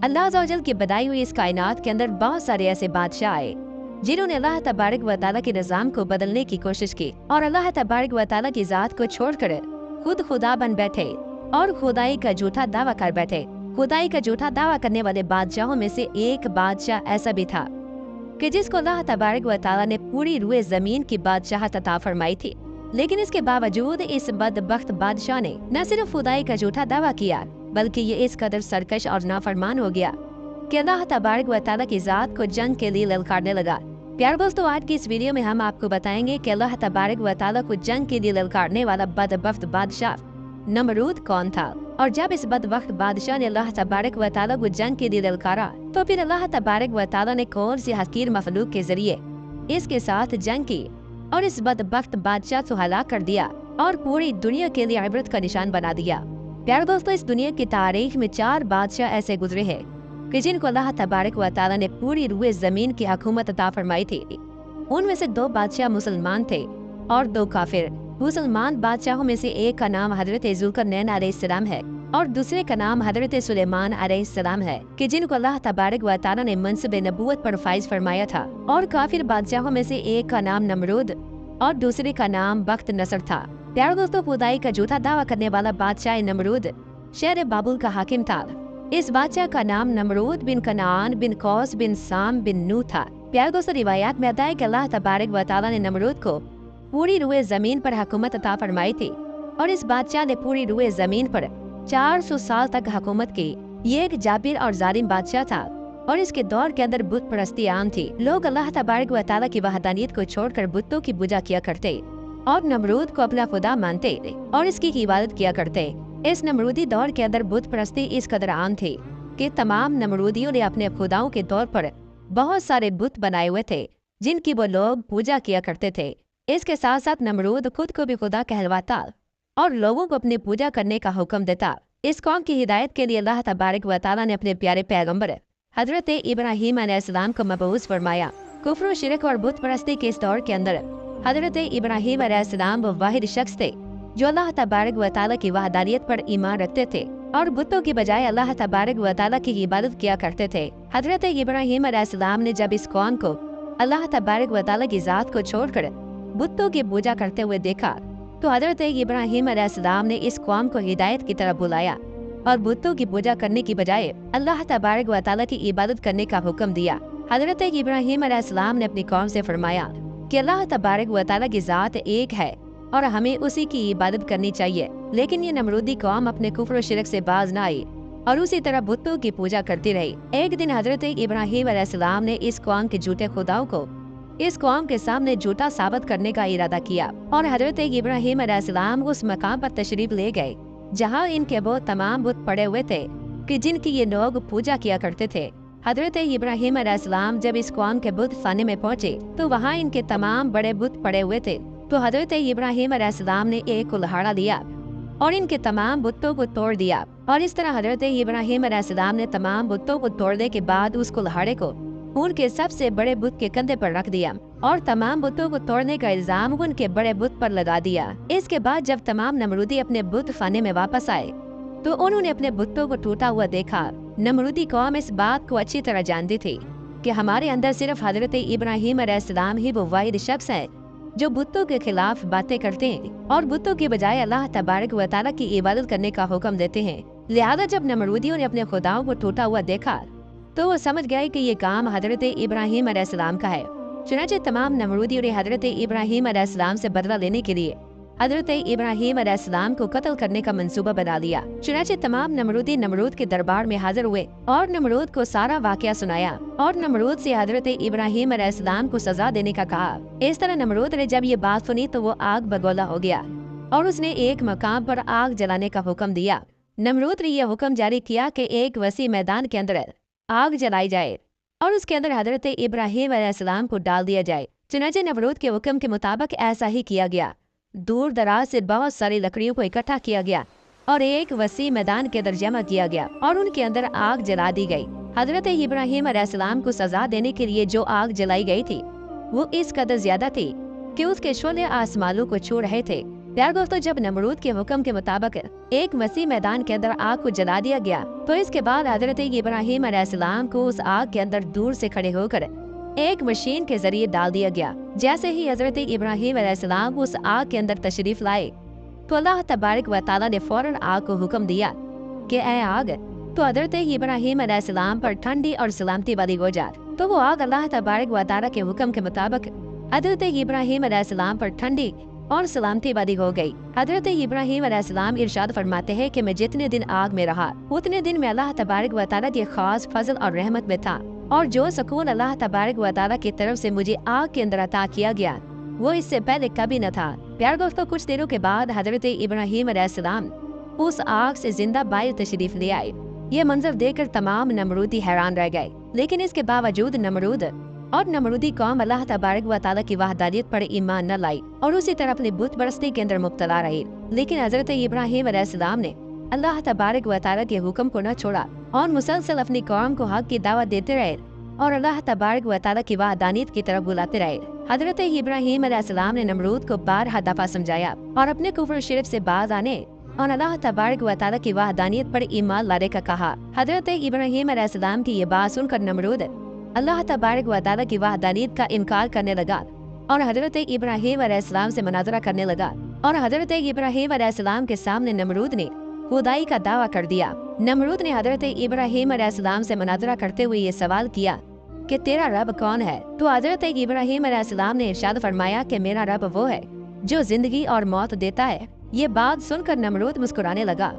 अल्लाह अज़्ज़ा व जल की बनाई हुई इस कायनात के अंदर बहुत सारे ऐसे बादशाह आए जिन्होंने अल्लाह तबारक व तआला के निज़ाम को बदलने की कोशिश की और अल्लाह तबारक व तआला की ज़ात को छोड़कर खुद खुदा बन बैठे और खुदाई का झूठा दावा कर बैठे। खुदाई का झूठा दावा करने वाले बादशाहों में से एक बादशाह ऐसा भी था कि जिसको अल्लाह तबारक व तआला ने पूरी रुए जमीन की बादशाहत अता फरमाई थी, लेकिन इसके बावजूद इस बदबख्त बादशाह ने न सिर्फ खुदाई का झूठा दावा किया बल्कि ये इस कदर सरकश और नाफरमान हो गया कि अल्लाह तबारक व तआला की ज़ात को जंग के लिए ललकारने लगा। प्यारे दोस्तों, आज की इस वीडियो में हम आपको बताएंगे कि अल्लाह तबारक व तआला को जंग के लिए ललकारने वाला बदबख्त बादशाह नमरूद कौन था, और जब इस बदबख्त बादशाह ने अल्लाह तबारक व तआला को जंग के लिए ललकारा तो फिर अल्लाह तबारक व तआला ने कौन सी हकीर मखलूक के जरिए इसके साथ जंग की और इस बदबख्त बादशाह को हलाक कर दिया और पूरी दुनिया के लिए इबरत का निशान बना दिया। प्यारे दोस्तों, इस दुनिया की तारीख में 4 बादशाह ऐसे गुजरे हैं कि जिनको अल्लाह तबारक व तआला ने पूरी रुए जमीन की हुकूमत अता फरमाई थी। उनमें से 2 बादशाह मुसलमान थे और 2 काफिर। मुसलमान बादशाहों में से एक का नाम हजरत जुल्करनैन अलैहिस्सलाम है और दूसरे का नाम हजरत सुलेमान अलैहिस्सलाम है कि जिनको अल्लाह तबारक व तआला ने मनसब नबूवत पर फाइज फरमाया था। और काफिर बादशाहों में से एक का नाम नमरूद और दूसरे का नाम बख्त नसर था। प्यारे दोस्तों, खुदाई का झूठा दावा करने वाला बादशाह नमरूद शहर बाबुल का हाकिम था। इस बादशाह का नाम नमरूद बिन कनान बिन कौस बिन साम बिन नू था। प्यारे दोस्तों, रिवायात में आता है कि अल्लाह तबारक व तआला ने नमरूद को पूरी रुए जमीन पर हुकूमत अता फरमाई थी और इस बादशाह ने पूरी रुए जमीन पर 400 साल तक हुकूमत की। ये एक जाबिर और जालिम बादशाह था और इसके दौर के अंदर बुत परस्ती आम थी। लोग अल्लाह तबारक व तआला की वहदानियत को छोड़कर बुतों की पूजा किया करते और नमरूद को अपना खुदा मानते और इसकी इबादत किया करते। इस नमरूदी दौर के अंदर बुत परस्ती इस कदर आम थी कि तमाम नमरूदियों ने अपने खुदाओं के तौर पर बहुत सारे बुत बनाए हुए थे जिनकी वो लोग पूजा किया करते थे। इसके साथ साथ नमरूद खुद को भी खुदा कहलवाता और लोगों को अपनी पूजा करने का हुक्म देता। इस कौम की हिदायत के लिए अल्लाह तबारक व तआला ने अपने प्यारे पैगंबर हजरत इब्राहीम अलैहिस्सलाम को मबऊस फरमाया। कुफ्र, शिरक और बुत परस्ती के इस दौर के अंदर हजरत इब्राहीम अलैहिस्सलाम वो वाहिद शख्स थे जो अल्लाह तबारक व तआला की वहदानियत पर ईमान रखते थे और बुतों की बजाय अल्लाह तबारक व तआला की इबादत किया करते थे। हजरत इब्राहीम अलैहिस्सलाम ने जब इस कौम को अल्लाह तबारक व तआला की ज़ात को छोड़कर बुतों की पूजा करते हुए देखा तो हजरत इब्राहीम अलैहिस्सलाम ने इस कौम को हिदायत की तरफ बुलाया और बुतों की पूजा करने की बजाय अल्लाह तबारक व तआला की इबादत करने का हुक्म दिया। हजरत इब्राहीम अलैहिस्सलाम ने अपनी कौम से फरमाया कि अल्लाह तबारक व तआला की ज़ात एक है और हमें उसी की इबादत करनी चाहिए। लेकिन ये नमरूदी कौम अपने कुफ्र शिरक से बाज न आई और उसी तरह बुतों की पूजा करती रही। एक दिन हजरत इब्राहीम अलैहिस्सलाम ने इस कौम के झूठे खुदाओं को इस कौम के सामने झूठा साबित करने का इरादा किया और हजरत इब्राहीम अलैहिस्सलाम उस मकाम पर तशरीफ ले गए जहाँ इनके वो तमाम बुत पड़े हुए थे कि जिनकी ये लोग पूजा किया करते थे। हजरत इब्राहीम अलैहिस्सलाम जब इस कौम के बुत खाने में पहुँचे तो वहाँ इनके तमाम बड़े बुत पड़े हुए थे। तो हजरत इब्राहीम अलैहिस्सलाम ने एक कुल्हाड़ा लिया और इनके तमाम बुतों को तोड़ दिया और इस तरह हजरत इब्राहीम अलैहिस्सलाम ने तमाम बुतों को तोड़ने के बाद उस कुल्हाड़े को उनके सबसे बड़े बुत के कंधे पर रख दिया और तमाम बुतों को तोड़ने का इल्जाम उनके बड़े बुत पर लगा दिया। इसके बाद जब तमाम नमरूदी अपने बुत खाने में वापस आए तो उन्होंने अपने बुतों को टूटा हुआ देखा। नमरूदी कौम इस बात को अच्छी तरह जानती थी कि हमारे अंदर सिर्फ हजरत इब्राहीम अलैहिस्सलाम ही वो वाहिद शख्स है जो बुतों के खिलाफ बातें करते हैं और बुतों की बजाय अल्लाह तबारक व तआला की इबादत करने का हुक्म देते हैं। लिहाजा जब नमरूदियों ने अपने खुदाओं को टूटा हुआ देखा तो वो समझ गए कि ये काम हजरत इब्राहीम अलैहिस्सलाम का है। चुनांचे तमाम नमरूदियों ने हजरत इब्राहीम अलैहिस्सलाम से बदला लेने के लिए हजरत इब्राहीम अलैहिस्सलाम को कत्ल करने का मंसूबा बना लिया। चुनांचे तमाम नमरूदी नमरूद के दरबार में हाजिर हुए और नमरूद को सारा वाकया सुनाया और नमरूद से हजरत इब्राहीम अलैहिस्सलाम को सजा देने का कहा। इस तरह नमरूद ने जब ये बात सुनी तो वो आग बगोला हो गया और उसने एक मकाम पर आग जलाने का हुक्म दिया। नमरूद ने यह हुक्म जारी किया कि एक वसी मैदान के अंदर आग जलाई जाए और उसके अंदर हजरत इब्राहीम अलैहिस्सलाम को डाल दिया जाए। चुनांचे नमरूद के हुक्म के मुताबिक ऐसा ही किया गया। दूर दराज से बहुत सारी लकड़ियों को इकट्ठा किया गया और एक वसी मैदान के अंदर जमा किया गया और उनके अंदर आग जला दी गई। हजरत इब्राहीम अलैहिस्सलाम को सजा देने के लिए जो आग जलाई गई थी वो इस कदर ज्यादा थी कि उसके शोले आसमानों को छू रहे थे प्यार दोस्तों, जब नमरूद के हुक्म के मुताबिक एक वसी मैदान के अंदर आग को जला दिया गया, तो इसके बाद हजरत इब्राहिम अलैहिस्सलाम को उस आग के अंदर दूर से खड़े होकर एक मशीन के जरिए डाल दिया गया। जैसे ही हजरत इब्राहिम अलैहिस्सलाम उस आग के अंदर तशरीफ लाए, तो अल्लाह तबारक व तआला ने फौरन आग को हुक्म दिया कि ऐ आग, तो हजरत इब्राहिम अलैहिस्सलाम पर ठंडी और सलामती वाली हो जा। तो वो आग अल्लाह तबारक व तआला के हुक्म के मुताबिक हजरत इब्राहिम अलैहिस्सलाम पर ठंडी और सलामती वाली हो गई। हजरत इब्राहिम अलैहिस्सलाम इरशाद फरमाते हैं कि मैं जितने दिन आग में रहा, उतने दिन में अल्लाह तबारक व तआला के खास फजल और रहमत में था, और जो सुकून अल्लाह तबारक व तआला की तरफ से मुझे आग के अंदर अता किया गया, वो इससे पहले कभी न था। प्यार दोस्तों, कुछ दिनों के बाद हजरत इब्राहिम अलैहिस्सलाम उस आग से जिंदा बाहर तशरीफ ले आए। ये मंजर देखकर तमाम नमरूदी हैरान रह गए, लेकिन इसके बावजूद नमरूद और नमरूदी कौम अल्लाह तबारक व तआला की वहदानियत पर ईमान न लाई और उसी तरह अपनी बुत परस्ती के अंदर मुब्तला रही। लेकिन हजरत इब्राहिम अलैहिस्सलाम ने अल्लाह तबारक व तआला के हुक्म को न छोड़ा और मुसलसल अपनी कौम को हक की दावत देते रहे और अल्लाह तबारक व तआला की वहदानियत की तरफ बुलाते रहे। हजरत इब्राहिम अलैहिस्सलाम ने नमरूद को बारहा दफा समझाया और अपने कुफ्र शिरक से बाज आने और अल्लाह तबारक व तआला की वहदानियत पर ईमान लाने का कहा। हजरत इब्राहिम अलैहिस्सलाम की ये बात सुनकर नमरूद अल्लाह तबारक व तआला की वहदानियत का इनकार करने लगा और हजरत इब्राहिम अलैहिस्सलाम से मुनाजरा करने लगा। और हजरत इब्राहिम अलैहिस्सलाम के सामने नमरूद ने खुदाई का दावा कर दिया। नमरूद ने हजरत इब्राहिम अलैहिस्सलाम से मुनाजरा करते हुए ये सवाल किया कि तेरा रब कौन है? तो हजरत इब्राहिम अलैहिस्सलाम ने इरशाद फरमाया कि मेरा रब वो है जो जिंदगी और मौत देता है। ये बात सुनकर नमरूद मुस्कुराने लगा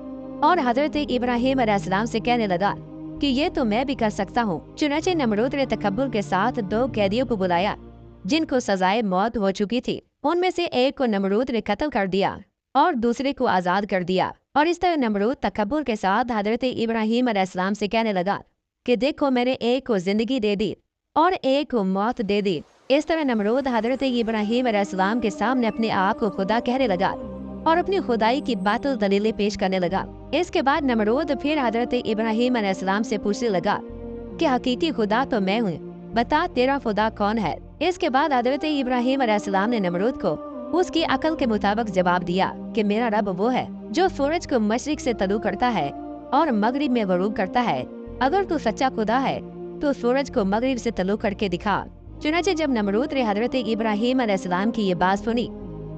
और हजरत इब्राहिम अलैहिस्सलाम से कहने लगा कि ये तो मैं भी कर सकता हूँ। चुनाचे नमरूद ने तकब्बुर के साथ 2 कैदियों को बुलाया जिनको सजाए मौत हो चुकी थी। उनमें से एक को नमरूद ने कत्ल कर दिया और दूसरे को आजाद कर दिया। और इस तरह नमरूद तकब्बुर के साथ हजरत इब्राहिम अलैहिस्सलाम से कहने लगा कि देखो, मैंने एक को जिंदगी दे दी और एक को मौत दे दी। इस तरह नमरूद हजरत इब्राहिम अलैहिस्सलाम के सामने अपने आप को खुदा कहने लगा और अपनी खुदाई की बातिल दलीलें पेश करने लगा। इसके बाद नमरूद फिर हजरत इब्राहिम अलैहिस्सलाम से पूछने लगा कि हकीकी खुदा तो मैं हूँ, बता तेरा खुदा कौन है? इसके बाद हजरत इब्राहिम अलैहिस्सलाम ने नमरूद को उसकी अकल के मुताबिक जवाब दिया कि मेरा रब वो है जो सूरज को मशरिक से तलू करता है और मगरिब में गरूब करता है। अगर तू सच्चा खुदा है तो सूरज को मगरिब से तलू करके दिखा। चुनाचे जब नमरूद ने हजरत इब्राहिम अलैहिस्सलाम की ये बात सुनी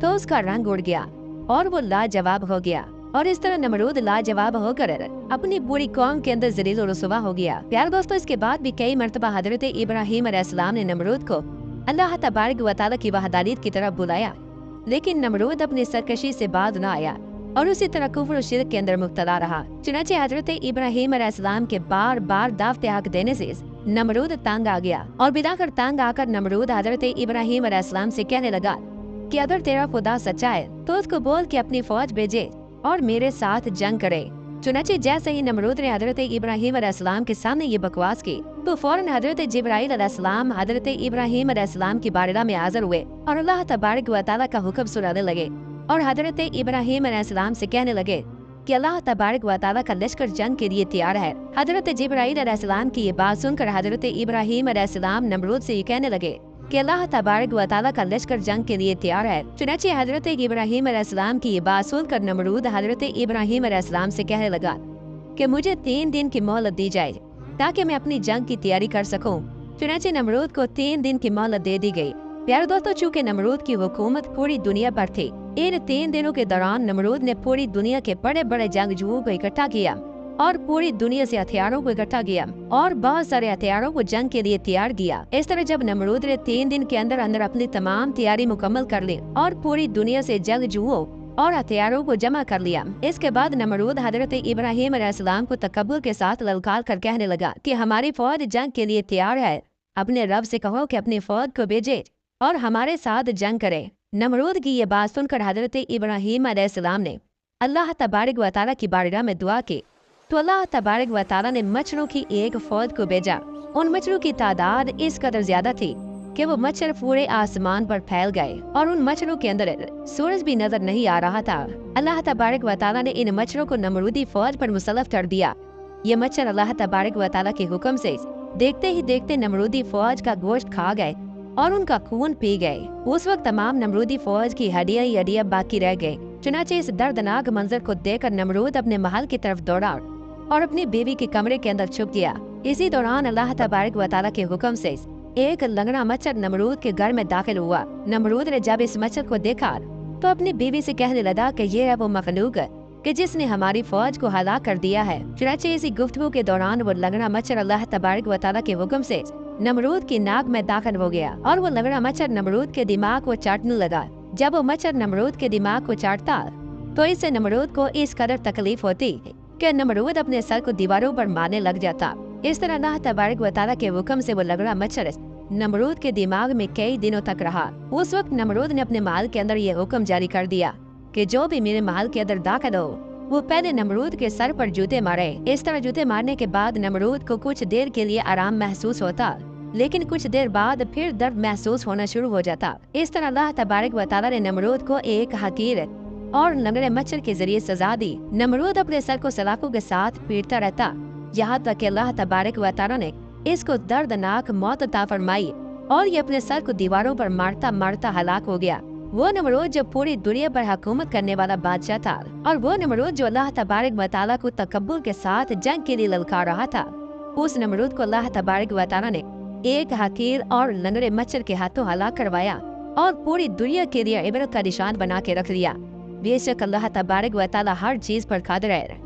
तो उसका रंग उड़ गया और वो लाजवाब हो गया। और इस तरह नमरूद लाजवाब होकर अपनी बुरी कौम के अंदर जलील और रुसवा हो गया। प्यार दोस्तों, इसके बाद भी कई मर्तबा हजरत इब्राहिम अलैहिस्सलाम ने नमरूद को अल्लाह तबारक व तआला की वहदानियत की तरफ बुलाया, लेकिन नमरूद अपनी सरकशी से बाज न आया और उसी तरह कुफ्र और शिरक के अंदर मुब्तला रहा। चुनाचे हजरत इब्राहिम अलैहिस्सलाम के बार बार दावत हक देने से नमरूद तंग आ गया और बिलाकर तंग आकर नमरूद हजरत इब्राहिम अलैहिस्सलाम से कहने लगा कि अगर तेरा खुदा सच्चा है तो उसको बोल के अपनी फौज भेजे और मेरे साथ जंग करे। चुनाचे जैसे ही नमरूद ने हजरत इब्राहिम अलैहिस्सलाम के सामने ये बकवास की तो फौरन हजरत जिब्राइल अलैहिस्सलाम हजरत इब्राहिम अलैहिस्सलाम की बारगाह में हाजिर हुए और अल्लाह तबारक व तआला का हुक्म सुनाने लगे और हजरत इब्राहिम अलैहिस्सलाम से कहने लगे कि अल्लाह तबारक व तआला का लश्कर जंग के लिए तैयार है। हजरत जिब्राइल अलैहिस्सलाम की ये बात सुनकर हजरत इब्राहिम अलैहिस्सलाम नमरूद से ये कहने लगे कि अल्लाह तबारक व तआला का लश्कर जंग के लिए तैयार है। चुनाचे हजरत इब्राहिम अलैहिस्सलाम की ये बात सुनकर नमरूद हजरत इब्राहिम अलैहिस्सलाम से कहने लगा कि मुझे 3 दिन की मोहलत दी जाए ताकि मैं अपनी जंग की तैयारी कर सकूं। चुनाचे नमरूद को 3 दिन की मोहलत दे दी गई। प्यारे दोस्तों, चूँकि नमरूद की हुकूमत पूरी दुनिया पर थी, इन 3 दिनों के दौरान नमरूद ने पूरी दुनिया के बड़े बड़े जंगजुओं को इकट्ठा किया और पूरी दुनिया से हथियारों को इकट्ठा किया और बहुत सारे हथियारों को जंग के लिए तैयार किया। इस तरह जब नमरूद ने 3 दिन के अंदर अंदर अपनी तमाम तैयारी मुकम्मल कर ली और पूरी दुनिया से जंगजुओं और हथियारों को जमा कर लिया, इसके बाद नमरूद हजरत इब्राहिम अलैहिस्सलाम को तकब्बुर के साथ ललकार कर कहने लगा कि हमारी फौज जंग के लिए तैयार है, अपने रब से कहो कि अपनी फौज को भेजे और हमारे साथ जंग करे। नमरूद की ये बात सुनकर हजरत इब्राहिम अलैहिस्सलाम ने अल्लाह तबारक व तआला की बारगाह में दुआ की तो अल्लाह तबारक व तआला ने मच्छरों की एक फौज को भेजा। उन मच्छरों की तादाद इस कदर ज्यादा थी कि वो मच्छर पूरे आसमान पर फैल गए और उन मच्छरों के अंदर सूरज भी नजर नहीं आ रहा था। अल्लाह तबारक व तआला ने इन मच्छरों को नमरूदी फौज पर मुसल्लत कर दिया। ये मच्छर अल्लाह तबारक व तआला के हुक्म से देखते ही देखते नमरूदी फौज का गोश्त खा गए और उनका खून पी गए। उस वक्त तमाम नमरूदी फौज की हड्डियां ही हड्डियां बाकी रह गई चुनाचे इस दर्दनाक मंजर को देखकर नमरूद अपने महल की तरफ दौड़ा और अपनी बीवी के कमरे के अंदर छुप गया। इसी दौरान अल्लाह तबारक व तआला के हुक्म से एक लंगड़ा मच्छर नमरूद के घर में दाखिल हुआ। नमरूद ने जब इस मच्छर को देखा तो अपनी बीवी से कहने लगा कि ये है वो मखलूक कि जिसने हमारी फौज को हलाक कर दिया है। चुनाचे इसी गुफ्तगू के दौरान वो लंगड़ा मच्छर अल्लाह तबारक व तआला के हुक्म से नमरूद की नाक में दाखिल हो गया और वो लंगड़ा मच्छर नमरूद के दिमाग को चाटने लगा। जब वो मच्छर नमरूद के दिमाग को चाटता तो इससे नमरूद को इस कदर तकलीफ होती कि नमरूद अपने सर को दीवारों पर मारने लग जाता। इस तरह अल्लाह तबारक व तआला के हुक्म से वो लंगड़ा मच्छर नमरूद के दिमाग में कई दिनों तक रहा। उस वक्त नमरूद ने अपने महल के अंदर ये हुक्म जारी कर दिया कि जो भी मेरे महल के अंदर दाखिल हो वो पहले नमरूद के सर पर जूते मारे। इस तरह जूते मारने के बाद नमरूद को कुछ देर के लिए आराम महसूस होता, लेकिन कुछ देर बाद फिर दर्द महसूस होना शुरू हो जाता। इस तरह अल्लाह तबारक व तआला ने नमरूद को एक हकीर और लंगड़े मच्छर के जरिए सजा दी। नमरूद अपने सर को सलाखों के साथ पीटता रहता, यहाँ तक कि अल्लाह तबारक व तआला ने इसको दर्दनाक मौत अता फरमाई और ये अपने सर को दीवारों पर मारता मारता हलाक हो गया। वो नमरूद जो पूरी दुनिया पर हुकूमत करने वाला बादशाह था और वो नमरूद जो अल्लाह तबारक व तआला को तकब्बुर के साथ जंग के लिए ललकार रहा था, उस नमरूद को अल्लाह तबारक व तआला ने एक हकीर और लंगड़े मच्छर के हाथों हलाक करवाया और पूरी दुनिया के लिए इबरत का निशान बना के रख लिया। बेशक अल्लाह तबारक व तआला हर चीज पर कादिर है।